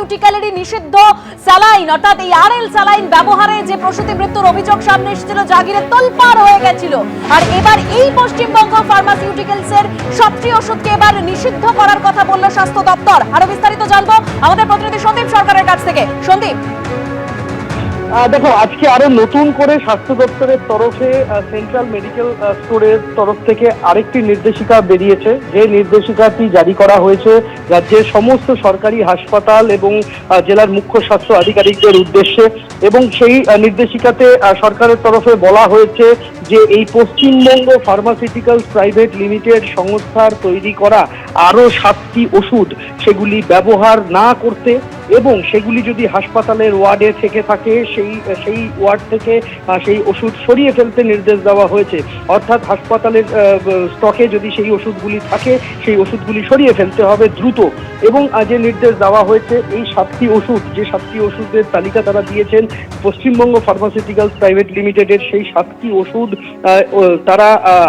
ফার্মাসিউটিক্যালেরই নিষিদ্ধ স্যালাইন অর্থাৎ এই আরএল স্যালাইন ব্যবহারে যে প্রসূতি মৃত্যুর অভিযোগ সামনে এসেছিল, জাগিরে তোলপাড় হয়ে গেছিল। আর এবার এই পশ্চিমবঙ্গ ফার্মাসিউটিক্যালসের সবটি ওষুধকে এবার নিষিদ্ধ করার কথা বলল স্বাস্থ্য দপ্তর। আরো বিস্তারিত জানবো আমাদের প্রতিনিধি সন্দীপ সরকারের কাছ থেকে। সন্দীপ, দেখো, আজকে আরো নতুন করে স্বাস্থ্য দপ্তরের তরফে সেন্ট্রাল মেডিকেল স্টোরের তরফ থেকে আরেকটি নির্দেশিকা বেরিয়েছে। যে নির্দেশিকাটি জারি করা হয়েছে রাজ্যের সমস্ত সরকারি হাসপাতাল এবং জেলার মুখ্য স্বাস্থ্য আধিকারিকদের উদ্দেশ্যে, এবং সেই নির্দেশিকাতে সরকারের তরফে বলা হয়েছে যে এই পশ্চিমবঙ্গ ফার্মাসিউটিক্যালস প্রাইভেট লিমিটেড সংস্থার তৈরি করা আরো 7টি ওষুধ সেগুলি ব্যবহার না করতে, এবং সেগুলি যদি হাসপাতালের ওয়ার্ডে থেকে থাকে সেই ওয়ার্ড থেকে সেই ওষুধ সরিয়ে ফেলতে নির্দেশ দেওয়া হয়েছে। অর্থাৎ হাসপাতালের স্টকে যদি সেই ওষুধগুলি থাকে সেই ওষুধগুলি সরিয়ে ফেলতে হবে দ্রুত। এবং যে নির্দেশ দেওয়া হয়েছে এই 7টি ওষুধ, যে 7টি ওষুধের তালিকা তারা দিয়েছেন পশ্চিমবঙ্গ ফার্মাসিউটিক্যালস প্রাইভেট লিমিটেডের, সেই 7টি ওষুধ তারা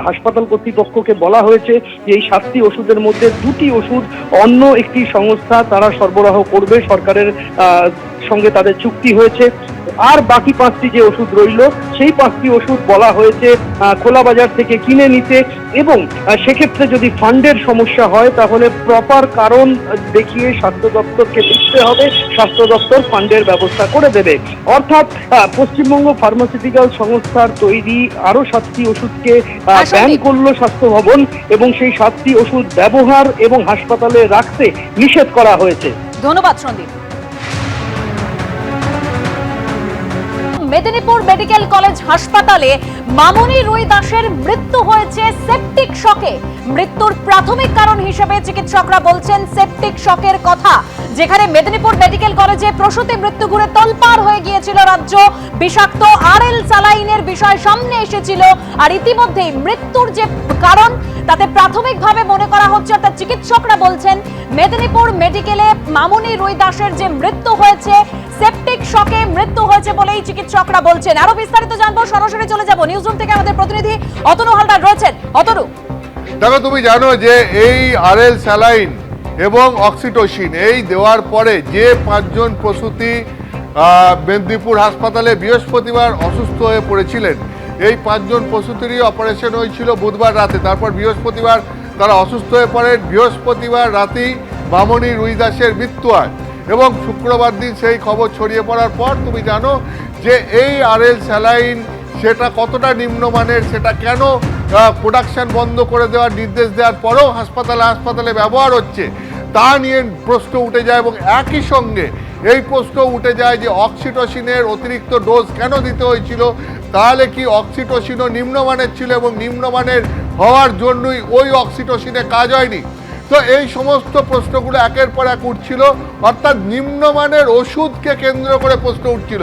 হাসপাতাল কর্তৃপক্ষকে বলা হয়েছে যে এই 7টি ওষুধের মধ্যে 2টি ওষুধ অন্য একটি সংস্থা তারা সরবরাহ করবে, সরকারের সঙ্গে তাদের চুক্তি হয়েছে। আর বাকি 5টি যে ওষুধ রইল সেই 5টি ওষুধ বলা হয়েছে খোলা বাজার থেকে কিনে নিতে, এবং সেক্ষেত্রে যদি ফান্ডের সমস্যা হয় তাহলে প্রপার কারণ দেখিয়ে স্বাস্থ্য দপ্তরকে লিখতে হবে, স্বাস্থ্য দপ্তর ফান্ডের ব্যবস্থা করে দেবে। অর্থাৎ পশ্চিমবঙ্গ ফার্মাসিউটিক্যাল সংস্থার তৈরি আরো 7টি ওষুধকে ব্যান করলো স্বাস্থ্য ভবন, এবং সেই 7টি ওষুধ ব্যবহার এবং হাসপাতালে রাখতে নিষেধ করা হয়েছে। ধন্যবাদ সন্দীপ। মেদিনীপুর মেডিকেল কলেজ হাসপাতালে মামনি রুই দাসের মৃত্যু হয়েছে সেপটিক শকে। মৃত্যুর প্রাথমিক কারণ হিসেবে চিকিৎসকরা বলছেন সেপটিক শকের কথা। যেখানে মেদিনীপুর মেডিকেল কলেজে প্রসূতি মৃত্যু ঘুরে তোলপাড় হয়ে গিয়েছিল রাজ্য, বিষাক্ত আরএল স্যালাইনের বিষয় সামনে এসেছিল। আর ইতিমধ্যেই মৃত্যুর যে কারণ তাতে প্রাথমিকভাবে মনে করা হচ্ছে, অর্থাৎ চিকিৎসকরা বলছেন মেদিনীপুর মেডিকেলে মামনি রুই দাসের যে মৃত্যু হয়েছে সেপটিক শকে মৃত্যু হয়েছে বলেই চিকিৎসকরা বলছেন। আরো বিস্তারিত জানবো, সরাসরি চলে যাব নিউজরুম থেকে আমাদের প্রতিনিধি অতনু হালদার রয়েছেন। অতনু, দেখো, তুমি জানো যে এই আরএল স্যালাইন এবং অক্সিটোসিন এই দেওয়ার পরে যে 5 জন প্রসূতি মেদিনীপুর হাসপাতালে বৃহস্পতিবার অসুস্থ হয়ে পড়েছিলেন, এই 5 জন প্রসূতিরই অপারেশন হয়েছিল বুধবার রাতে। তারপর বৃহস্পতিবার তারা অসুস্থ হয়ে পড়েন। বৃহস্পতিবার রাতেই মামনি রুই দাসের মৃত্যু হয়, এবং শুক্রবার দিন সেই খবর ছড়িয়ে পড়ার পর তুমি জানো যে এই আরএল স্যালাইন সেটা কতটা নিম্নমানের, সেটা কেন প্রোডাকশন বন্ধ করে দেওয়ার নির্দেশ দেওয়ার পরেও হাসপাতালে ব্যবহার হচ্ছে তা নিয়ে প্রশ্ন উঠে যায়। এবং একই সঙ্গে এই প্রশ্ন উঠে যায় যে অক্সিটোসিনের অতিরিক্ত ডোজ কেন দিতে হয়েছিল, তাহলে কি অক্সিটোসিনও নিম্নমানের ছিল এবং নিম্নমানের হওয়ার জন্যই ওই অক্সিটোসিনে কাজ হয়নি। তো এই সমস্ত প্রশ্নগুলো একের পর এক উঠছিল, অর্থাৎ নিম্নমানের ওষুধকে কেন্দ্র করে প্রশ্ন উঠছিল।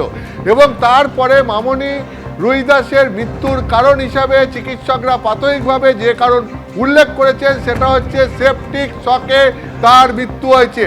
এবং তারপরে মামনি রুই দাসের মৃত্যুর কারণ হিসাবে চিকিৎসকরা প্রাথমিকভাবে যে কারণ উল্লেখ করেছেন সেটা হচ্ছে সেপটিক শকে তার মৃত্যু হয়েছে।